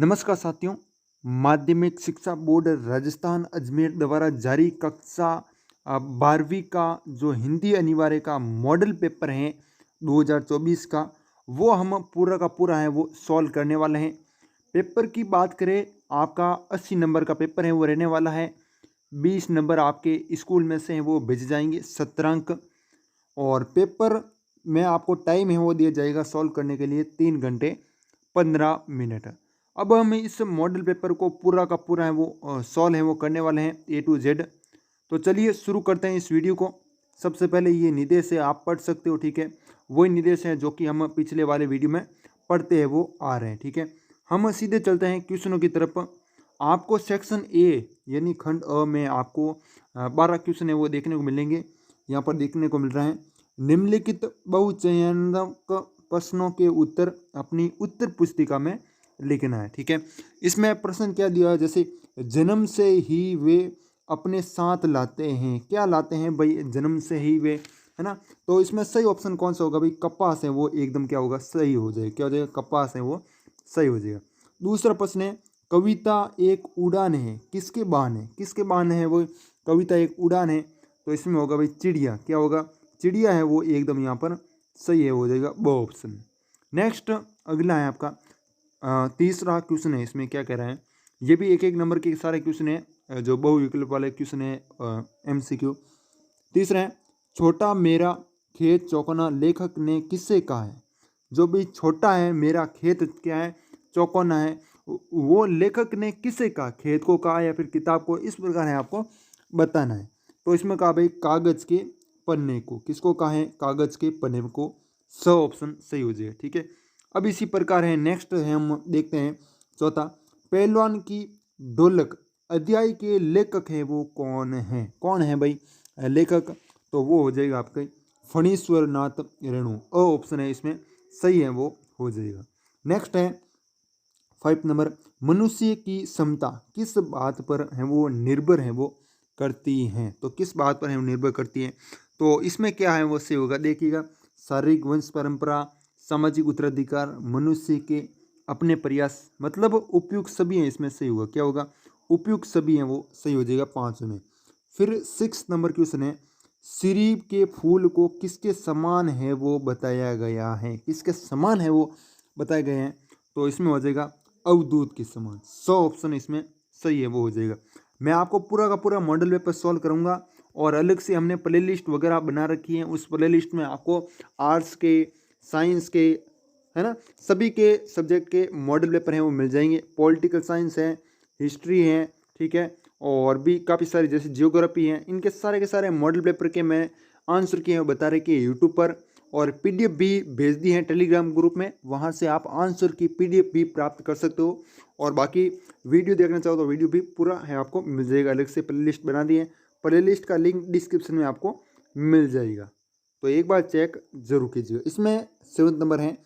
नमस्कार साथियों। माध्यमिक शिक्षा बोर्ड राजस्थान अजमेर द्वारा जारी कक्षा 12वीं का जो हिंदी अनिवार्य का मॉडल पेपर है 2024 का, वो हम पूरा का पूरा है वो सॉल्व करने वाले हैं। पेपर की बात करें, आपका 80 नंबर का पेपर है वो रहने वाला है। 20 नंबर आपके स्कूल में से हैं वो भेजे जाएंगे, 17 अंक। और पेपर में आपको टाइम है वो दिया जाएगा सॉल्व करने के लिए 3 घंटे 15 मिनट। अब हम इस मॉडल पेपर को पूरा का पूरा है वो सॉल्व है वो करने वाले हैं ए टू जेड। तो चलिए शुरू करते हैं इस वीडियो को। सबसे पहले ये निर्देश है, आप पढ़ सकते हो, ठीक है। वही निर्देश है जो कि हम पिछले वाले वीडियो में पढ़ते हैं वो आ रहे हैं, ठीक है। हम सीधे चलते हैं क्वेश्चनों की तरफ। आपको सेक्शन ए यानी खंड अ में आपको 12 क्वेश्चन है वो देखने को मिलेंगे। यहाँ पर देखने को मिल रहा है, निम्नलिखित बहुचयनात्मक प्रश्नों के उत्तर अपनी उत्तर पुस्तिका में लिखना है, ठीक है। इसमें प्रश्न क्या दिया है, जैसे जन्म से ही वे अपने साथ लाते हैं। क्या लाते हैं भाई? जन्म से ही वे, है ना। तो इसमें सही ऑप्शन कौन सा होगा भाई? कपास है वो एकदम क्या होगा? सही हो जाएगा। क्या हो जाएगा? कपास है वो सही हो जाएगा। दूसरा प्रश्न है, कविता एक उड़ान है, किसके बाण है? किसके बाण है वो? कविता एक उड़ान है, तो इसमें होगा भाई चिड़िया। क्या होगा? चिड़िया है वो एकदम यहाँ पर सही है, हो जाएगा वो ऑप्शन। नेक्स्ट अगला है आपका तीसरा क्वेश्चन है। इसमें क्या कह रहा है, ये भी एक एक नंबर के सारे क्वेश्चन है, जो बहुविकल्प वाले क्वेश्चन है, MCQ। तीसरा है, छोटा मेरा खेत चौकोना लेखक ने किससे कहा है? जो भी छोटा है मेरा खेत क्या है? चौकोना है, वो लेखक ने किससे कहा? खेत को कहा या फिर किताब को? इस प्रकार है आपको बताना है। तो इसमें कहा भाई कागज के पन्ने को। किसको कहा है? कागज के पन्ने को। ऑप्शन सही हो जाएगा, ठीक है। अब इसी प्रकार है, नेक्स्ट है, हम देखते हैं चौथा, पहलवान की ढोलक अध्याय के लेखक है वो कौन है? कौन है भाई लेखक? तो वो हो जाएगा आपके फणीश्वर नाथ रेणु। ऑप्शन है इसमें सही है, वो हो जाएगा। नेक्स्ट है 5 नंबर, मनुष्य की क्षमता किस बात पर है वो निर्भर है वो करती हैं? तो किस बात पर है वो निर्भर करती है? तो इसमें क्या है वो सही होगा, देखिएगा। शारीरिक वंश परंपरा, सामाजिक उत्तराधिकार, मनुष्य के अपने प्रयास, मतलब उपयुक्त सभी हैं, इसमें सही होगा। क्या होगा? उपयुक्त सभी हैं वो सही हो जाएगा 5 में। फिर 6 नंबर क्वेश्चन है, सिरीप के फूल को किसके समान है वो बताया गया है? किसके समान है वो बताए गए हैं? तो इसमें हो जाएगा अवधूत के समान। 100 ऑप्शन इसमें सही है, वो हो जाएगा। मैं आपको पूरा का पूरा मॉडल पेपर सॉल्व करूंगा, और अलग से हमने प्ले लिस्ट वगैरह बना रखी है। उस प्ले लिस्ट में आपको आर्ट्स के, साइंस के, है ना, सभी के सब्जेक्ट के मॉडल पेपर हैं वो मिल जाएंगे। पॉलिटिकल साइंस है, हिस्ट्री है, ठीक है, और भी काफ़ी सारे जैसे जियोग्राफी हैं, इनके सारे के सारे मॉडल पेपर के मैं आंसर किए हैं बता रखे हैं यूट्यूब पर, और PDF भी भेज दी है टेलीग्राम ग्रुप में। वहाँ से आप आंसर की PDF भी प्राप्त कर सकते हो। और बाकी वीडियो देखना चाहो तो वीडियो भी पूरा है आपको मिल जाएगा। अलग से प्ले लिस्ट बना दी है, प्ले लिस्ट का लिंक डिस्क्रिप्शन में आपको मिल जाएगा, तो एक बार चेक जरूर कीजिएगा। इसमें 7 नंबर है,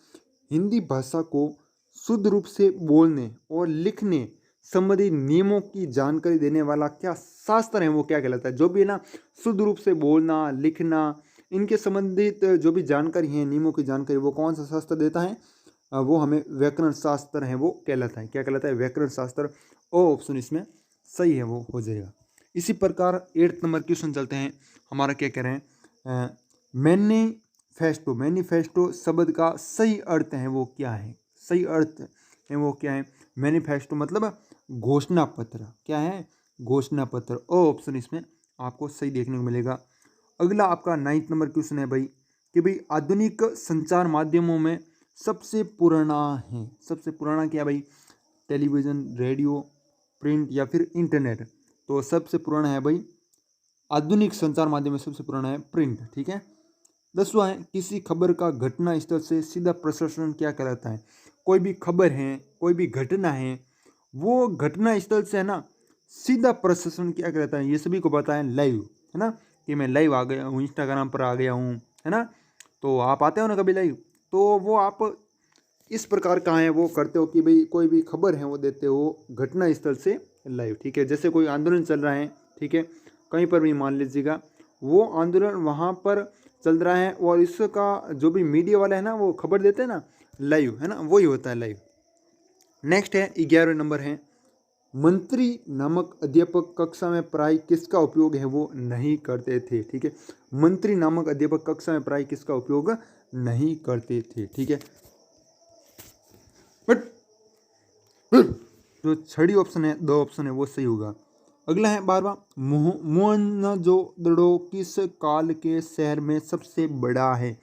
हिंदी भाषा को शुद्ध रूप से बोलने और लिखने संबंधी नियमों की जानकारी देने वाला क्या शास्त्र है वो क्या कहलाता है? जो भी है ना, शुद्ध रूप से बोलना, लिखना, इनके संबंधित जो भी जानकारी है, नियमों की जानकारी, वो कौन सा शास्त्र देता है? वो हमें व्याकरण शास्त्र है वो कहलाता है। क्या कहलाता है? व्याकरण शास्त्र। ऑप्शन इसमें सही है, वो हो जाएगा। इसी प्रकार 8 नंबर क्वेश्चन चलते हैं। हमारा क्या कह रहे हैं, मैनिफेस्टो। मैनिफेस्टो शब्द का सही अर्थ है वो क्या है? सही अर्थ है वो क्या है? मैनिफेस्टो मतलब घोषणा पत्र। क्या है? घोषणा पत्र। ऑप्शन इसमें आपको सही देखने को मिलेगा। अगला आपका 9 नंबर क्वेश्चन है भाई, कि भाई आधुनिक संचार माध्यमों में सबसे पुराना है। सबसे पुराना क्या भाई? टेलीविज़न, रेडियो, प्रिंट या फिर इंटरनेट? तो सबसे पुराना है भाई, आधुनिक संचार माध्यम में सबसे पुराना है प्रिंट, ठीक है। 10वां है, किसी खबर का घटना स्थल से सीधा प्रसारण क्या कहलाता है? कोई भी खबर है, कोई भी घटना है, वो घटना स्थल से है ना सीधा प्रसारण क्या कहलाता है? ये सभी को पता है, लाइव, है ना, कि मैं लाइव आ गया हूँ, इंस्टाग्राम पर आ गया हूँ, है ना। तो आप आते हो ना कभी लाइव, तो वो आप इस प्रकार का है वो करते हो कि भाई कोई भी खबर है वो देते हो घटना स्थल से लाइव, ठीक है। जैसे कोई आंदोलन चल रहा है, ठीक है, कहीं पर भी मान लीजिएगा, वो आंदोलन वहाँ पर चल रहा है, और इसका जो भी मीडिया वाला है ना वो खबर देते हैं ना लाइव, है ना, वही होता है लाइव। नेक्स्ट है 11वें नंबर है, मंत्री नामक अध्यापक कक्षा में प्राय किसका उपयोग है वो नहीं करते थे। ठीक है, मंत्री नामक अध्यापक कक्षा में प्राय किसका उपयोग नहीं करते थे। ठीक है, बट जो छठी ऑप्शन है, दो ऑप्शन है वो सही होगा। अगला है 12वां, मोहनजोदड़ो किस काल के शहर में सबसे बड़ा है।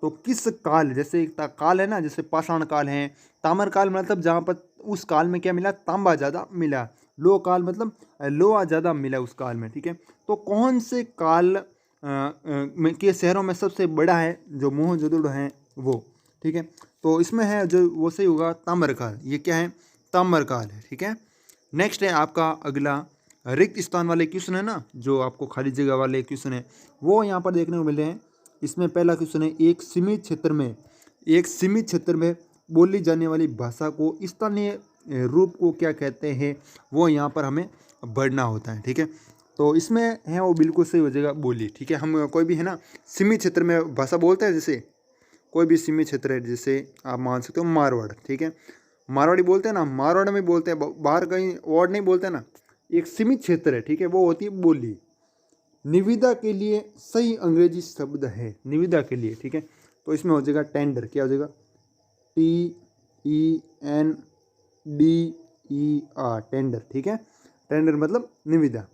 तो किस काल, जैसे एक काल है ना, जैसे पाषाण काल है, ताम्र काल मतलब जहाँ पर उस काल में क्या मिला, तांबा ज़्यादा मिला, लोह काल मतलब लोहा ज़्यादा मिला उस काल में। ठीक है, तो कौन से काल के शहरों में सबसे बड़ा है जो मोहनजोदड़ो है वो। ठीक है, तो इसमें है जो वो सही होगा ताम्र काल, ये क्या है, ताम्र काल है। ठीक है, नेक्स्ट है आपका अगला रिक्त स्थान वाले क्वेश्चन है ना, जो आपको खाली जगह वाले क्वेश्चन है वो यहाँ पर देखने को मिल रहे हैं। इसमें पहला क्वेश्चन है, एक सीमित क्षेत्र में बोली जाने वाली भाषा को स्थानीय रूप को क्या कहते हैं, वो यहाँ पर हमें बढ़ना होता है। ठीक है, तो इसमें है वो बिल्कुल सही हो जाएगा बोली। ठीक है, हम कोई भी है ना सीमित क्षेत्र में भाषा बोलते हैं, जैसे कोई भी सीमित क्षेत्र है, जैसे आप मान सकते हो मारवाड़। ठीक है, मारवाड़ी बोलते हैं ना, मारवाड़ में बोलते हैं, बाहर कहीं और नहीं बोलते ना, एक सीमित क्षेत्र है। ठीक है, वो होती है बोली। निविदा के लिए सही अंग्रेजी शब्द है, निविदा के लिए। ठीक है, तो इसमें हो जाएगा टेंडर, क्या हो जाएगा, TENDER, टेंडर। ठीक है, टेंडर मतलब निविदा।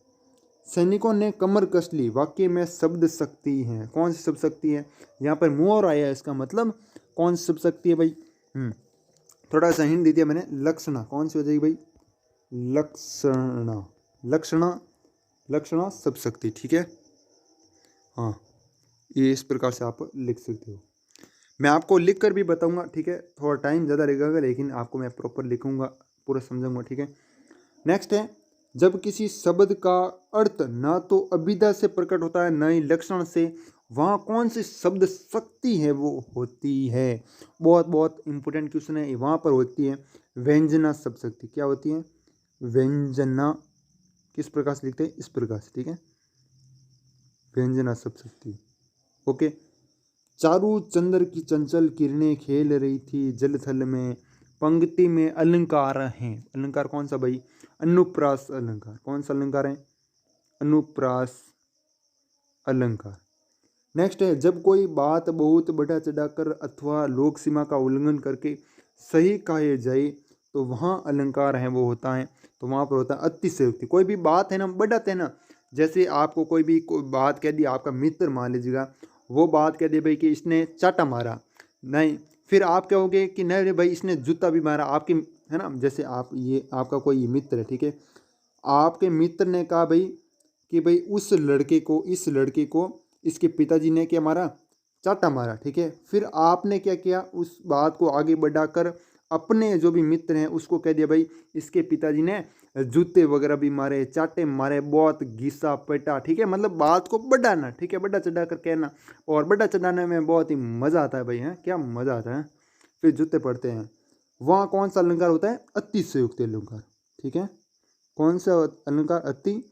सैनिकों ने कमर कस ली, वाक्य में शब्द शक्ति है, कौन सी शब्द शक्ति है, यहाँ पर मोर आया है, इसका मतलब कौन सी शब्द शक्ति है भाई। थोड़ा सा हिंट दे दिया मैंने, लक्षणा, कौन सी हो जाएगी भाई, लक्षणा, लक्षणा, लक्षणा शब्द शक्ति। ठीक है, हाँ, ये इस प्रकार से आप लिख सकते हो, मैं आपको लिख कर भी बताऊंगा। ठीक है, थोड़ा टाइम ज़्यादा लगेगा, लेकिन आपको मैं प्रॉपर लिखूंगा, पूरा समझाऊंगा। ठीक है, नेक्स्ट है, जब किसी शब्द का अर्थ ना तो अभिधा से प्रकट होता है न ही लक्षण से, वहाँ कौन सी शब्द शक्ति है वो होती है। बहुत बहुत इंपॉर्टेंट क्वेश्चन है, वहाँ पर होती है व्यंजना शब्द शक्ति। क्या होती है, व्यंजना, किस प्रकार से लिखते हैं, इस प्रकार से। ठीक है, व्यंजना शब्द शक्ति। ओके, चारू चंद्र की चंचल किरणें खेल रही थी जल थल में, पंक्ति में अलंकार हैं, अलंकार कौन सा भाई, अनुप्रास अलंकार, कौन सा अलंकार है, अनुप्रास अलंकार। नेक्स्ट है, जब कोई बात बहुत बढ़ा चढ़ाकर अथवा लोक सीमा का उल्लंघन करके सही कहे जाए तो वहाँ अलंकार है वो होता है, तो वहाँ पर होता है अतिशयोक्ति। कोई भी बात है ना बढ़ाते हैं ना, जैसे आपको कोई बात कह दी, आपका मित्र मान लीजिएगा, वो बात कह दी भाई कि इसने चाटा मारा, नहीं, फिर आप कहोगे कि नहीं रे भाई इसने जूता भी मारा, आपके है ना, जैसे आप ये आपका कोई मित्र है। ठीक है, आपके मित्र ने कहा भाई कि भाई उस लड़के को, इस लड़के को इसके पिताजी ने क्या मारा, चाटा मारा। ठीक है, फिर आपने क्या किया, उस बात को आगे बढ़ाकर अपने जो भी मित्र हैं उसको कह दिया भाई इसके पिताजी ने जूते वगैरह भी मारे, चाटे मारे, बहुत घिसा पेटा। ठीक है, मतलब बात को बढ़ाना। ठीक है, बढ़ा चढ़ा कर कहना, और बढ़ा चढ़ाने में बहुत ही मज़ा आता है भाई, है क्या मज़ा आता है। फिर जूते पड़ते हैं, वहाँ कौन सा अलंकार होता है, अतिशयोक्ति अलंकार। ठीक है, कौन सा अलंकार, अति,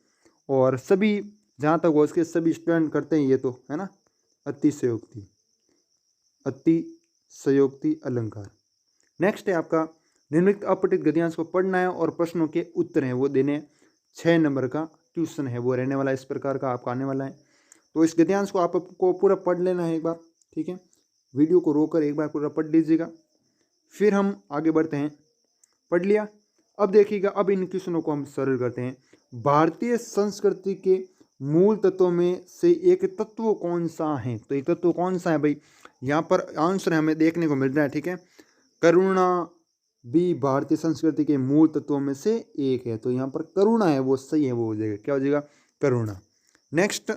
और सभी जहाँ तक हो इसके सभी स्टूडेंट करते हैं ये, तो है ना, अतिशयोक्ति, अतिशयोक्ति अलंकार। नेक्स्ट है आपका, निम्नलिखित अपठित गद्यांश को पढ़ना है और प्रश्नों के उत्तर हैं वो देने। 6 नंबर का क्वेश्चन है वो रहने वाला, इस प्रकार का आपका आने वाला है। तो इस गद्यांश को आपको पूरा पढ़ लेना है एक बार। ठीक है, वीडियो को रोककर एक बार पूरा पढ़ लीजिएगा, फिर हम आगे बढ़ते हैं। पढ़ लिया, अब देखिएगा, अब इन क्वेश्चनों को हम सरल करते हैं। भारतीय संस्कृति के मूल तत्वों में से एक तत्व कौन सा है, तो एक तत्व कौन सा है भाई, यहाँ पर आंसर हमें देखने को मिल रहा है। ठीक है, करुणा भी भारतीय संस्कृति के मूल तत्वों में से एक है, तो यहाँ पर करुणा है वो सही है, वो हो जाएगा, क्या हो जाएगा, करुणा। नेक्स्ट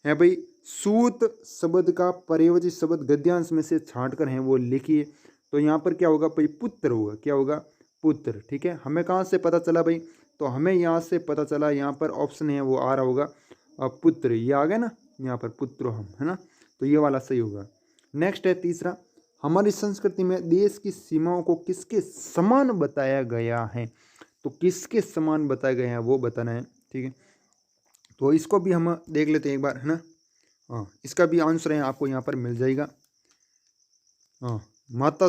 है भाई, सूत शब्द का पर्यायवाची शब्द गद्यांश में से छांट कर है वो लिखिए, तो यहाँ पर क्या होगा भाई, पुत्र होगा, क्या होगा, पुत्र। ठीक है, हमें कहाँ से पता चला भाई, तो हमें यहाँ से पता चला, यहाँ पर ऑप्शन है वो आ रहा होगा पुत्र, ये आ गया ना, यहाँ पर पुत्र हम, है ना, तो ये वाला सही होगा। नेक्स्ट है तीसरा, हमारी संस्कृति में देश की सीमाओं को किसके समान बताया गया है, तो किसके समान बताया गया है वो बताना है। ठीक है, तो इसको भी हम देख लेते हैं एक बार, है ना, हाँ, इसका भी आंसर है आपको यहाँ पर मिल जाएगा। हाँ, माता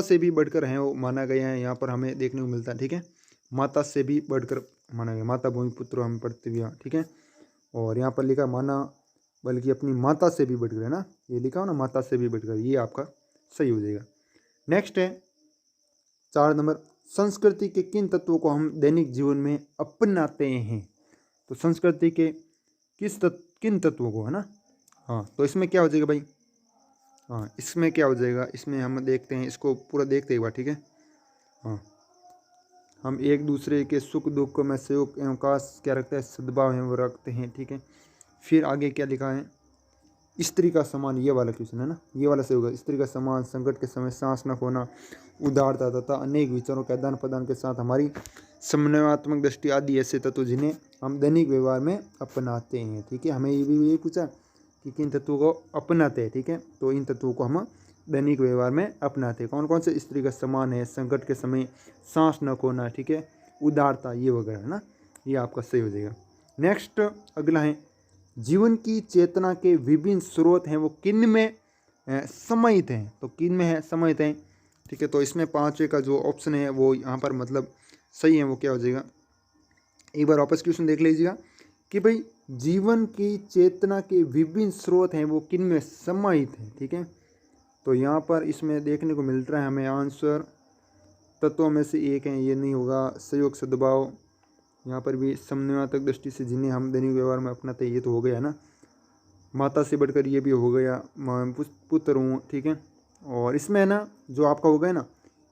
से भी बढ़कर हैं वो माना गया है, यहाँ पर हमें देखने को मिलता है। ठीक है, माता से भी बढ़कर माना गया, माता भूमि पुत्र हम पढ़ते हुए यहाँ। ठीक है, और यहाँ पर लिखा माना बल्कि अपनी माता से भी बढ़कर, है ना, ये लिखा हो ना माता से भी बढ़कर, ये आपका सही हो जाएगा। नेक्स्ट है 4 नंबर, संस्कृति के किन तत्वों को हम दैनिक जीवन में अपनाते हैं। तो संस्कृति के किन तत्वों को, है ना। हाँ, तो इसमें क्या हो जाएगा भाई, हाँ इसमें क्या हो जाएगा, इसमें हम देखते हैं, इसको पूरा देखते हैं एक बार। ठीक है, हाँ, हम एक दूसरे के सुख दुख में सहयोग एवं का क्या रखते हैं, सद्भाव एवं रखते हैं। ठीक है, फिर आगे क्या लिखा है, स्त्री का समान, ये वाला क्वेश्चन है ना, ये वाला सही होगा। स्त्री का समान, संकट के समय सांस न खोना, उदारता तथा अनेक विचारों के आदान प्रदान के साथ हमारी समन्वयात्मक दृष्टि आदि ऐसे तत्व जिन्हें हम दैनिक व्यवहार में अपनाते हैं। ठीक है, हमें ये भी यही पूछा कि किन तत्वों को अपनाते हैं। ठीक है, तो इन तत्वों को हम दैनिक व्यवहार में अपनाते हैं। कौन कौन से, स्त्री का समान है, संकट के समय सांस न खोना, ठीक है, उदारता, ये वगैरह, है ना, ये आपका सही हो जाएगा। नेक्स्ट अगला है, जीवन की चेतना के विभिन्न स्रोत हैं वो किन में समाहित हैं। तो किन में है, समाहित हैं। ठीक है, तो इसमें 5वें का जो ऑप्शन है वो यहाँ पर मतलब सही है, वो क्या हो जाएगा, एक बार वापस क्वेश्चन देख लीजिएगा कि भाई जीवन की चेतना के विभिन्न स्रोत हैं वो किन में समाहित हैं। ठीक है, तो यहाँ पर इसमें देखने को मिल रहा है हमें आंसर तत्वों में से एक है, ये नहीं होगा। सहयोग सद्भाव, यहाँ पर भी समन्वयात्मक दृष्टि से जिन्हें हम दैनिक व्यवहार में अपनाते हैं, ये तो हो गया है ना। माता से बढ़कर ये भी हो गया, पुत्र हूँ। ठीक है, और इसमें है ना जो आपका हो गया ना,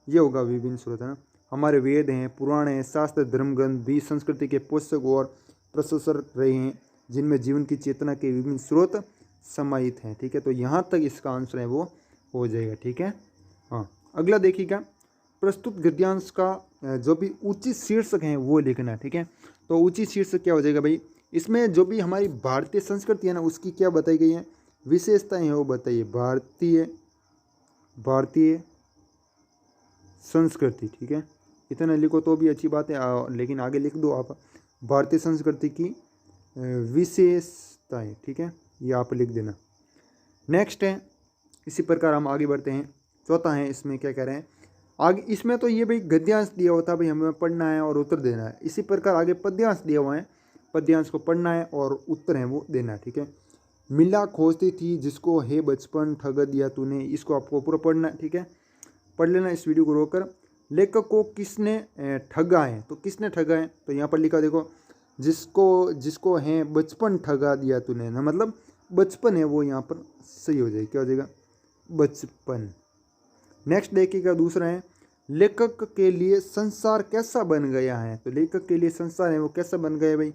ये होगा विभिन्न स्रोत, है ना। हमारे वेद हैं, पुराण हैं, शास्त्र, धर्म ग्रंथ भी संस्कृति के पोषक और प्रशंसक रहे हैं जिनमें जीवन की चेतना के विभिन्न स्रोत समाहित हैं। ठीक है, तो यहाँ तक इसका आंसर है वो हो जाएगा। ठीक है, हाँ, अगला देखिएगा, प्रस्तुत गद्यांश का जो भी उचित शीर्षक हैं वो लिखना है। ठीक है, तो उचित शीर्षक क्या हो जाएगा भाई, इसमें जो भी हमारी भारतीय संस्कृति है ना उसकी क्या बताई गई है, विशेषताएं हैं वो बताइए। भारतीय संस्कृति, ठीक है, इतना लिखो तो भी अच्छी बात है, लेकिन आगे लिख दो आप भारतीय संस्कृति की विशेषताएं। ठीक है, ये आप लिख देना। नेक्स्ट है, इसी प्रकार हम आगे बढ़ते हैं। चौथा है, इसमें क्या कह रहे हैं आगे, इसमें तो ये भाई गद्यांश दिया होता है भाई हमें पढ़ना है और उत्तर देना है। इसी प्रकार आगे पद्यांश दिया हुआ है, पद्यांश को पढ़ना है और उत्तर है वो देना है। ठीक है, मिला खोजती थी जिसको है बचपन ठग दिया तूने, इसको आपको पूरा पढ़ना है। ठीक है, पढ़ लेना इस वीडियो को रोककर। लेखक को किसने ठगा है, तो किसने ठगा है, तो यहाँ पर लिखा देखो, जिसको है बचपन ठगा दिया तूने ना, मतलब बचपन है वो यहाँ पर सही हो जाएगा, क्या हो जाएगा, बचपन। नेक्स्ट देखिएगा, दूसरा है, लेखक के लिए संसार कैसा बन गया है। तो लेखक के लिए संसार है वो कैसा बन गया है भाई,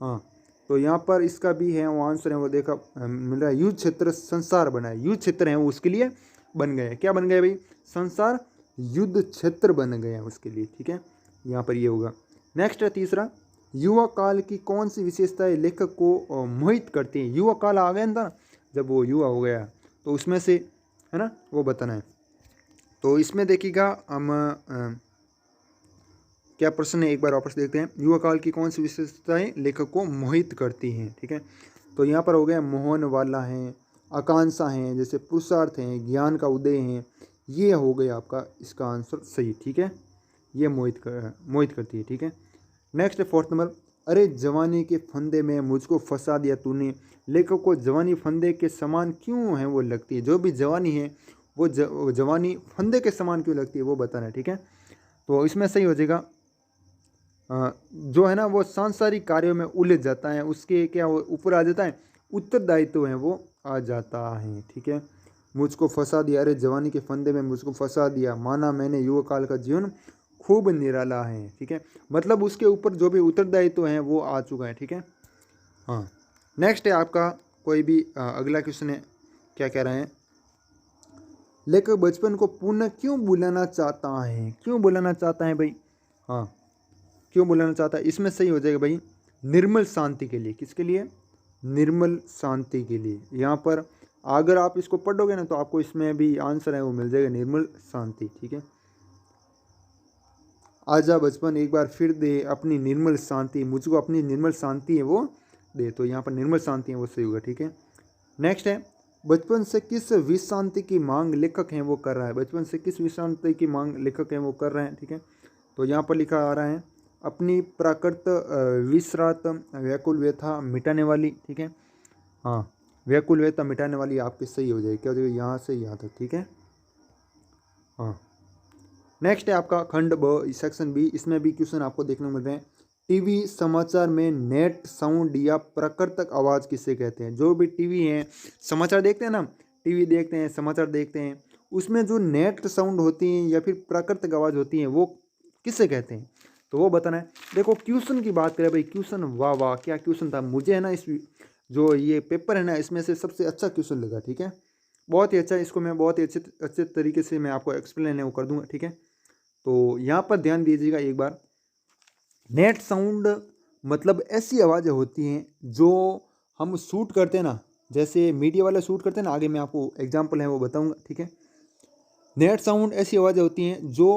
हाँ, तो यहाँ पर इसका भी है वो आंसर है वो देखा मिल रहा है, युद्ध क्षेत्र संसार बना है, युद्ध क्षेत्र है वो उसके लिए बन गया है। क्या बन गया भाई, संसार युद्ध क्षेत्र बन गया है उसके लिए। ठीक है, यहाँ पर ये होगा। नेक्स्ट है तीसरा, युवा काल की कौन सी विशेषताएं लेखक को मोहित करती है। युवा काल आ गया ना, जब वो युवा हो गया तो उसमें से, है ना, वो बताना है। तो इसमें देखिएगा हम क्या प्रश्न है, एक बार वापस देखते हैं। युवा काल की कौन सी विशेषताएं लेखक को मोहित करती हैं। ठीक है, तो यहाँ पर हो गया मोहन वाला है, आकांक्षा है, जैसे पुरुषार्थ हैं, ज्ञान का उदय है, ये हो गया आपका इसका आंसर सही। ठीक है, ये मोहित करती है। ठीक है, नेक्स्ट है 4th नंबर, अरे जवानी के फंदे में मुझको फंसा दिया तूने। लेखक को जवानी फंदे के समान क्यों है वो लगती है, जो भी जवानी है वो जवानी फंदे के समान क्यों लगती है वो बताना है। ठीक है, तो इसमें सही हो जाएगा, जो है ना वो सांसारिक कार्यों में उलझ जाता है, उसके क्या ऊपर आ जाता है, उत्तरदायित्व है वो आ जाता है। ठीक है, मुझको फंसा दिया, अरे जवानी के फंदे में मुझको फंसा दिया, माना मैंने युवा काल का जीवन खूब निराला है। ठीक है, मतलब उसके ऊपर जो भी उत्तरदायित्व है वो आ चुका है। ठीक है, हाँ, नेक्स्ट है आपका कोई भी अगला क्वेश्चन है, क्या कह रहे हैं, लेखक बचपन को पुनः क्यों बुलाना चाहता है, क्यों बुलाना चाहता है भाई, हाँ, क्यों बुलाना चाहता है, इसमें सही हो जाएगा भाई, निर्मल शांति के लिए। किसके लिए, निर्मल शांति के लिए। यहाँ पर अगर आप इसको पढ़ोगे ना तो आपको इसमें भी आंसर है वो मिल जाएगा, निर्मल शांति। ठीक है, आजा बचपन एक बार फिर दे अपनी निर्मल शांति, मुझको अपनी निर्मल शांति है वो दे, तो यहाँ पर निर्मल शांति है वो सही होगा। ठीक है, नेक्स्ट है, बचपन से किस विश्रांति की मांग लेखक हैं वो कर रहा है, बचपन से किस विश्रांति की मांग लेखक हैं वो कर रहे हैं। ठीक है, तो यहाँ पर लिखा आ रहा है अपनी प्राकृत विश्रांत व्याकुल व्यथा मिटाने वाली। ठीक है, हाँ, व्याकुल व्यथा मिटाने वाली आपकी सही हो जाएगी, क्या हो जाएगी, यहाँ से यहाँ तक। ठीक है, हाँ। नेक्स्ट है आपका खंड ब सेक्शन बी, इसमें भी क्वेश्चन आपको देखने को मिल रहे हैं। टीवी समाचार में नेट साउंड या प्राकृतिक आवाज़ किसे कहते हैं। जो भी टीवी है, समाचार देखते हैं ना, टीवी देखते हैं, समाचार देखते हैं, उसमें जो नेट साउंड होती हैं या फिर प्राकृतिक आवाज़ होती हैं वो किसे कहते हैं, तो वो बताना है। देखो क्वेश्चन की बात करें भाई, क्वेश्चन वाह वाह क्या क्वेश्चन था, मुझे है ना इस जो ये पेपर है ना इसमें से सबसे अच्छा क्वेश्चन लगा। ठीक है, बहुत ही अच्छा, इसको मैं बहुत ही अच्छे अच्छे तरीके से मैं आपको एक्सप्लेन है वो कर दूंगा। ठीक है, तो यहाँ पर ध्यान दीजिएगा एक बार। नेट साउंड मतलब ऐसी आवाज़ें होती हैं जो हम शूट करते हैं ना, जैसे मीडिया वाले शूट करते हैं ना, आगे मैं आपको एग्जांपल है वो बताऊंगा। ठीक है, नेट साउंड ऐसी आवाज़ें होती हैं जो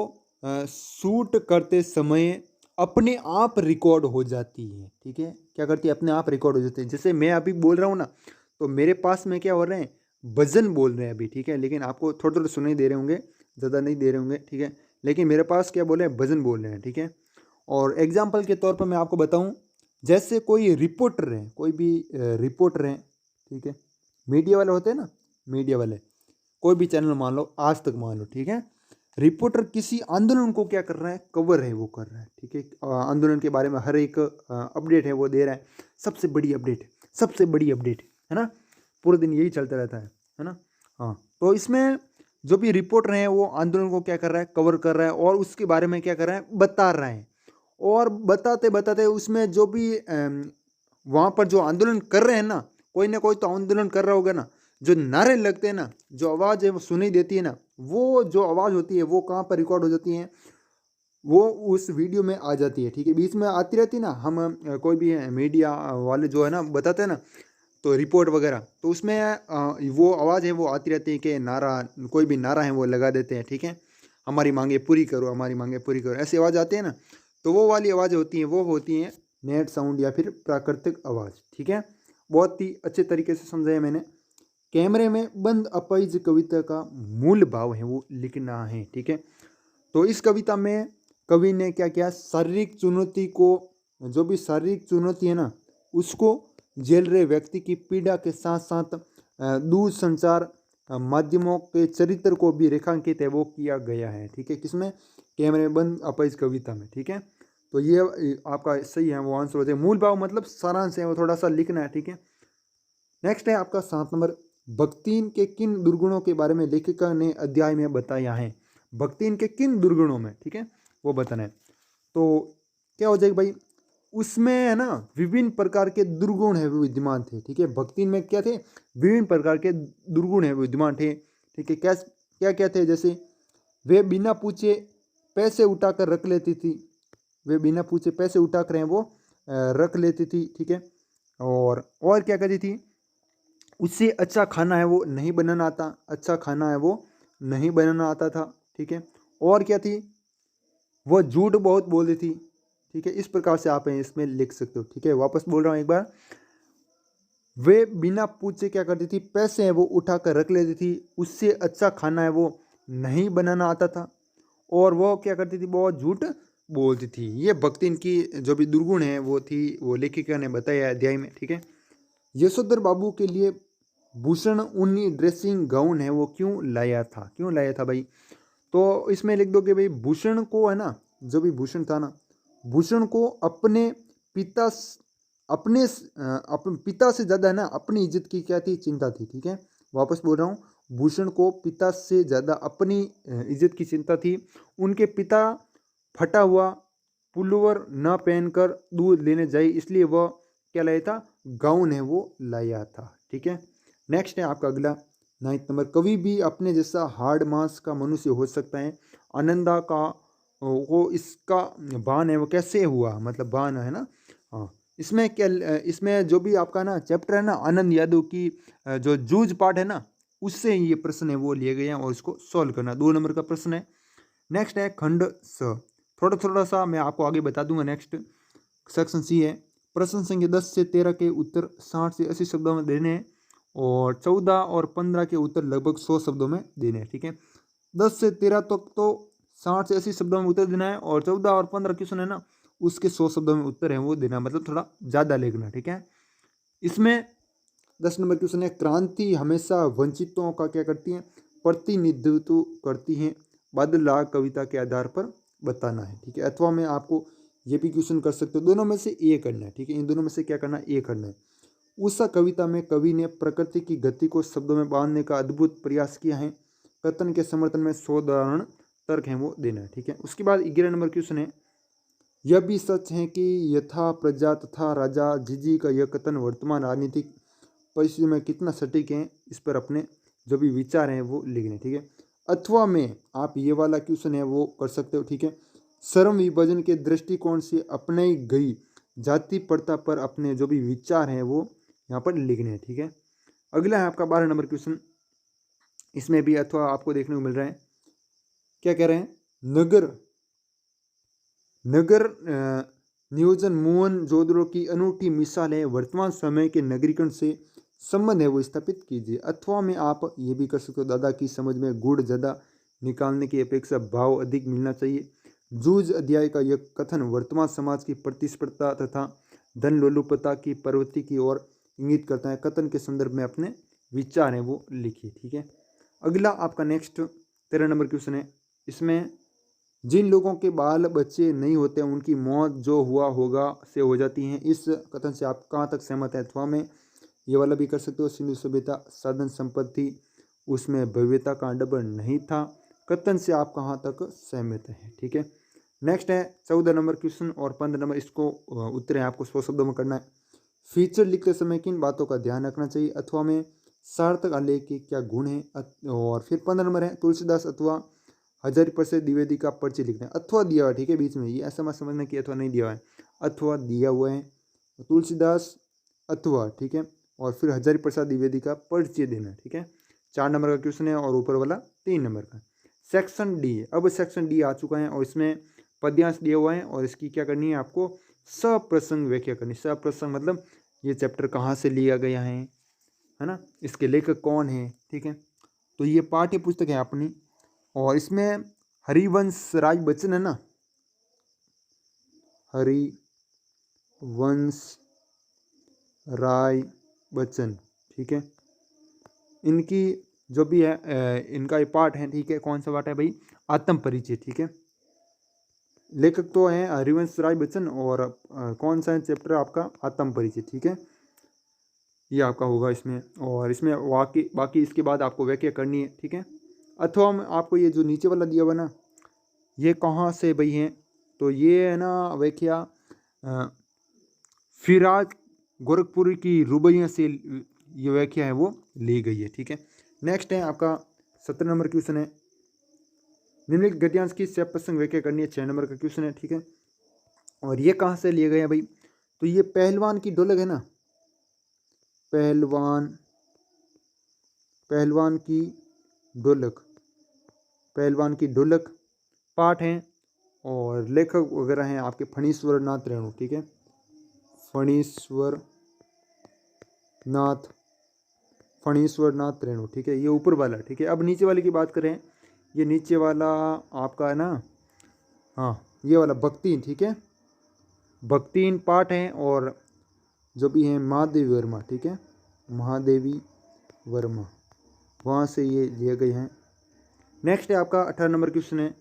शूट करते समय अपने आप रिकॉर्ड हो जाती है। ठीक है, क्या करती है, अपने आप रिकॉर्ड हो जाती है। जैसे मैं अभी बोल रहा हूँ ना, तो मेरे पास में क्या हो रहे हैं, भजन बोल रहे हैं अभी। ठीक है, लेकिन आपको थोड़े थोड़े सुनाई दे रहे होंगे, ज़्यादा नहीं दे रहे होंगे। ठीक है, लेकिन मेरे पास क्या बोल रहे हैं, भजन बोल रहे हैं। ठीक है, और एग्जाम्पल के तौर पर मैं आपको बताऊँ, जैसे कोई रिपोर्टर है, कोई भी रिपोर्टर हैं, ठीक है, मीडिया वाले होते हैं ना, मीडिया वाले, कोई भी चैनल मान लो, आज तक मान लो। ठीक है, रिपोर्टर किसी आंदोलन को क्या कर रहा है, कवर है वो कर रहा है। ठीक है, आंदोलन के बारे में हर एक अपडेट है वो दे रहा है, सबसे बड़ी अपडेट, सबसे बड़ी अपडेट, है ना, पूरे दिन यही चलता रहता है ना। हाँ, तो इसमें जो भी रिपोर्टर है वो आंदोलन को क्या कर रहा है, कवर कर रहा है, और उसके बारे में क्या कर रहा है, बता रहा है। और बताते बताते उसमें जो भी वहाँ पर जो आंदोलन कर रहे हैं ना कोई तो आंदोलन कर रहा होगा ना, जो नारे लगते हैं ना, जो आवाज़ है वो सुनी देती है ना, वो जो आवाज़ होती है वो कहाँ पर रिकॉर्ड हो जाती है, वो उस वीडियो में आ जाती है। ठीक है, बीच में आती रहती है ना, हम कोई भी मीडिया वाले जो है ना बताते हैं ना, तो रिपोर्ट वगैरह, तो उसमें वो आवाज़ है वो आती रहती है कि नारा, कोई भी नारा है वो लगा देते हैं। ठीक है, हमारी मांगे पूरी करो, हमारी मांगे पूरी करो, ऐसी आवाज़ आती है ना, तो वो वाली आवाज़ होती हैं, वो होती हैं नेट साउंड या फिर प्राकृतिक आवाज़। ठीक है, बहुत ही अच्छे तरीके से समझाया मैंने। कैमरे में बंद अपाइज कविता का मूल भाव है वो लिखना है। ठीक है, तो इस कविता में कवि ने क्या किया, शारीरिक चुनौती को, जो भी शारीरिक चुनौती है ना, उसको झेल रहे व्यक्ति की पीड़ा के साथ साथ दूर संचार माध्यमों के चरित्र को भी रेखांकित है वो किया गया है। ठीक है, किसमें, कैमरे में बंद अपाइज कविता में। ठीक है, तो ये आपका सही है, वो आंसर हो जाए। मूल भाव मतलब सारांश है, वो थोड़ा सा लिखना है। ठीक है, नेक्स्ट है आपका 7 नंबर, भक्तिन के किन दुर्गुणों के बारे में लेखिका ने अध्याय में बताया है। भक्तिन के किन दुर्गुणों में, ठीक है, वो बताना है। तो क्या हो जाएगा भाई, उसमें है ना विभिन्न प्रकार के दुर्गुण है वो विद्यमान थे। ठीक है, भक्ति में क्या थे, विभिन्न प्रकार के दुर्गुण है वो विद्यमान थे। ठीक है, क्या क्या क्या थे, जैसे वे बिना पूछे पैसे उठाकर रख लेती थी, वे बिना पूछे पैसे उठाकर वो रख लेती थी। ठीक है, और क्या करती थी, उससे अच्छा खाना है वो नहीं बनाना आता, अच्छा खाना है वो नहीं बनाना आता था। ठीक है, और क्या थी, वो झूठ बहुत बोलती थी। ठीक है, इस प्रकार से आप इसमें लिख सकते हो। ठीक है, वापस बोल रहा हूँ एक बार, वे बिना पूछे क्या करती थी, पैसे हैं वो उठा कर रख लेती थी, उससे अच्छा खाना है वो नहीं बनाना आता था, और वो क्या करती थी, बहुत झूठ बोलती थी। ये भक्ति इनकी जो भी दुर्गुण है वो थी, वो लेखिका ने बताया अध्याय में। ठीक है, यशोधर बाबू के लिए भूषण ऊनी ड्रेसिंग गाउन है वो क्यों लाया था, क्यों लाया था भाई, तो इसमें लिख दो कि भाई भूषण को है ना, जो भी भूषण था ना, भूषण को अपने पिता अपने पिता से ज़्यादा है ना अपनी इज्जत की क्या थी, चिंता थी। ठीक है, वापस बोल रहा हूँ, भूषण को पिता से ज़्यादा अपनी इज्जत की चिंता थी। उनके पिता फटा हुआ पुलवर न पहनकर दूध लेने जाए, इसलिए वह क्या लाया था, गाउन है वो लाया था। ठीक है, नेक्स्ट है आपका अगला 9 नंबर, कभी भी अपने जैसा हार्ड मास का मनुष्य हो सकता है, आनंदा का वो इसका बान है वो कैसे हुआ, मतलब बान है ना। हाँ, इसमें क्या, इसमें जो भी आपका ना चैप्टर है ना आनंद यादव की जो जूझ पाठ है ना, उससे ये प्रश्न है वो लिए गए हैं, और इसको सॉल्व करना 2 नंबर का प्रश्न है। नेक्स्ट है खंड स, थोड़ा थोड़ा सा मैं आपको आगे बता दूंगा। नेक्स्ट सेक्शन सी है, प्रश्न संख्या 10 से 13 के उत्तर 60 से 80 शब्दों में देने हैं, और 14 और 15 के उत्तर लगभग 100 शब्दों में देने हैं। ठीक है, 10 से 13 तक तो 60 से 80 शब्दों में उत्तर देना है, और 14 और 15 क्वेश्चन है ना, उसके 100 शब्दों में उत्तर है वो देना, मतलब थोड़ा ज़्यादा लिखना। ठीक है, इसमें 10 नंबर क्वेश्चन है, क्रांति हमेशा वंचितों का क्या करती है, प्रतिनिधित्व करती है, बादल कविता के आधार पर बताना है। ठीक है, अथवा में आपको ये भी क्वेश्चन कर सकते हो, दोनों में से ए करना है। ठीक है, इन दोनों में से क्या करना है, ए करना है। उस कविता में कवि ने प्रकृति की गति को शब्दों में बांधने का अद्भुत प्रयास किया है, कथन के समर्थन में 100 उदाहरण तर्क हैं वो देना है। ठीक है, उसके बाद 11 नंबर क्वेश्चन है, यह भी सच है कि यथा प्रजा तथा राजा जीजी का यह कथन वर्तमान राजनीतिक परिस्थिति में कितना सटीक है, इस पर अपने जो भी विचार हैं वो लिखने। ठीक है, अथवा में आप ये वाला क्वेश्चन है वो कर सकते हो। ठीक है, श्रम विभाजन के दृष्टिकोण से अपनाई गई जाति प्रथा पर अपने जो भी विचार हैं वो यहाँ पर लिखने हैं। ठीक है, अगला है आपका 12 नंबर क्वेश्चन, इसमें भी अथवा आपको देखने को मिल रहा है, क्या कह रहे हैं, नगर नियोजन मोहन जोदड़ो की अनूठी मिसाल है, वर्तमान समय के नगरीकरण से संबंध है वो स्थापित कीजिए। अथवा में आप ये भी कर सकते हो, दादा की समझ में गुड़ ज़्यादा निकालने की अपेक्षा भाव अधिक मिलना चाहिए। जूझ अध्याय का यह कथन वर्तमान समाज की प्रतिस्पर्धा तथा धन लोलुपता की प्रवृत्ति की ओर इंगित करता है, कथन के संदर्भ में अपने विचार हैं वो लिखिए। ठीक है, अगला आपका नेक्स्ट 13 नंबर क्वेश्चन है, इसमें जिन लोगों के बाल बच्चे नहीं होते उनकी मौत जो हुआ होगा से हो जाती है, इस कथन से आप कहाँ तक सहमत है। अथवा में ये वाला भी कर सकते हो, सिंधु सभ्यता साधन संपत्ति उसमें भव्यता का आडंबर नहीं था, कथन से आप कहाँ तक सहमत हैं। ठीक है, नेक्स्ट है 14 नंबर क्वेश्चन और 15 नंबर, इसको उत्तर है आपको 100 शब्दों में करना है। फीचर लिखते समय किन बातों का ध्यान रखना चाहिए। अथवा में सार्थक आलेख के क्या गुण हैं। और फिर 15 नंबर है, तुलसीदास अथवा हजारी प्रसाद द्विवेदी का पर्ची लिखना है। अथवा दिया हुआ है, ठीक है, बीच में ये ऐसा मत समझना कि अथवा नहीं दिया हुआ है, अथवा दिया हुआ है, तुलसीदास अथवा, ठीक है, और फिर हजारी प्रसाद द्विवेदी का परिचय देना है। ठीक है, 4 नंबर का क्वेश्चन है और ऊपर वाला 3 नंबर का। सेक्शन डी, अब सेक्शन डी आ चुका है और इसमें पद्यांश दिया हुआ है और इसकी क्या करनी है आपको, सप्रसंग व्याख्या करनी। सप्रसंग मतलब ये चैप्टर कहाँ से लिया गया है ना, इसके लेखक कौन है। ठीक है, तो ये पाठ्य पुस्तक है अपनी, और इसमें हरिवंश राय बच्चन है ना, हरिवंश राय बच्चन, ठीक है, इनकी जो भी है इनका ये पाठ है। ठीक है, कौन सा पाठ है भाई, आत्म परिचय। ठीक है, लेखक तो हैं हरिवंश राय बच्चन और कौन सा है चैप्टर आपका, आत्म परिचय। ठीक है, ये आपका होगा इसमें, और इसमें बाकी इसके बाद आपको व्याख्या करनी है। ठीक है, अथवा में आपको ये जो नीचे वाला दिया हुआ ना, ये कहाँ से भाई है, तो ये है ना व्याख्या फिराज गोरखपुर की रुबैया से ये व्याख्या है वो ली गई है। ठीक है, नेक्स्ट है आपका 17 नंबर क्वेश्चन है, निम्नलिखित गद्यांश की सप्रसंग व्याख्या करनी है। 6 नंबर का क्वेश्चन है। ठीक है, और ये कहाँ से लिए गए हैं भाई, तो ये पहलवान की ढोलक है ना, पहलवान की ढोलक पाठ हैं, और लेखक वगैरह हैं आपके फणीश्वर नाथ रेणु। ठीक है, फणीश्वर नाथ रेणु। ठीक है, ये ऊपर वाला। ठीक है, अब नीचे वाले की बात करें, ये नीचे वाला आपका है ना, हाँ, ये वाला भक्तिन। ठीक है, भक्तिन पाठ हैं और जो भी हैं महादेवी वर्मा। ठीक है, महादेवी वर्मा, वहाँ से ये लिए गए हैं। नेक्स्ट है आपका 18 नंबर क्वेश्चन है,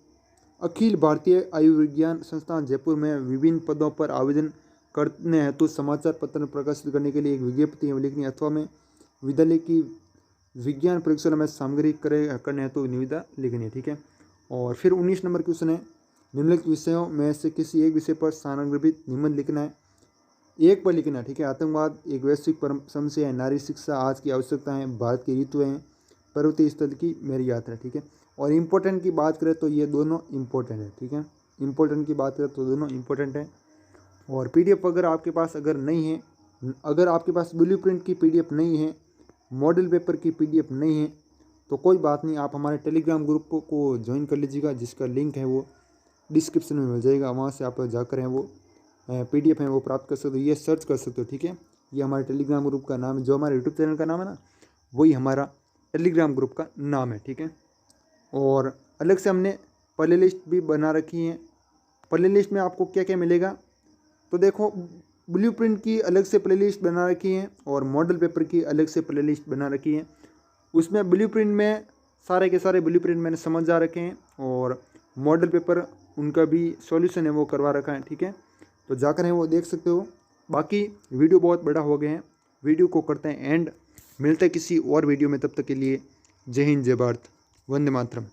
अखिल भारतीय आयुर्विज्ञान संस्थान जयपुर में विभिन्न पदों पर आवेदन करने हेतु समाचार पत्र प्रकाशित करने के लिए एक विज्ञप्ति लिखनी। अथवा में विद्यालय की विज्ञान प्रयोगशाला में सामग्री करने हेतु निविदा लिखनी है। ठीक है, और फिर 19 नंबर क्वेश्चन है, निम्नलिखित विषयों में से किसी एक विषय पर सारंगीकृत निबंध लिखना है, एक पर लिखना है। ठीक है, आतंकवाद एक वैश्विक समस्या है, नारी शिक्षा आज की आवश्यकता है, भारत की ऋतुएं हैं, पर्वतीय स्थल की मेरी यात्रा। ठीक है, और इम्पोर्टेंट की बात करें तो ये दोनों इम्पोर्टेंट है। ठीक है, इम्पोर्टेंट की बात करें तो दोनों इम्पोर्टेंट है। और पीडीएफ अगर आपके पास अगर नहीं है, अगर आपके पास ब्लूप्रिंट की पीडीएफ नहीं है, मॉडल पेपर की पीडीएफ नहीं है, तो कोई बात नहीं, आप हमारे टेलीग्राम ग्रुप को ज्वाइन कर लीजिएगा, जिसका लिंक है वो डिस्क्रिप्शन में मिल जाएगा, वहाँ से आप जाकर हैं वो पीडीएफ है वो प्राप्त कर सकते हो, ये सर्च कर सकते हो। ठीक है, ये हमारे टेलीग्राम ग्रुप का नाम है, जो हमारे यूट्यूब चैनल का नाम है ना, वही हमारा टेलीग्राम ग्रुप का नाम है, ठीक है। और अलग से हमने प्ले लिस्ट भी बना रखी है। प्ले लिस्ट में आपको क्या क्या मिलेगा, तो देखो ब्लूप्रिंट की अलग से प्ले लिस्ट बना रखी है और मॉडल पेपर की अलग से प्ले लिस्ट बना रखी है। उसमें ब्लूप्रिंट में सारे के सारे ब्लूप्रिंट मैंने समझ जा रखे हैं और मॉडल पेपर उनका भी सॉल्यूशन है वो करवा रखा है, ठीक है। तो जाकर है वो देख सकते हो। बाकी वीडियो बहुत बड़ा हो गए हैं, वीडियो को करते हैं एंड, मिलते हैं किसी और वीडियो में। तब तक के लिए जय हिंद, जय भारत, वंदे मातरम।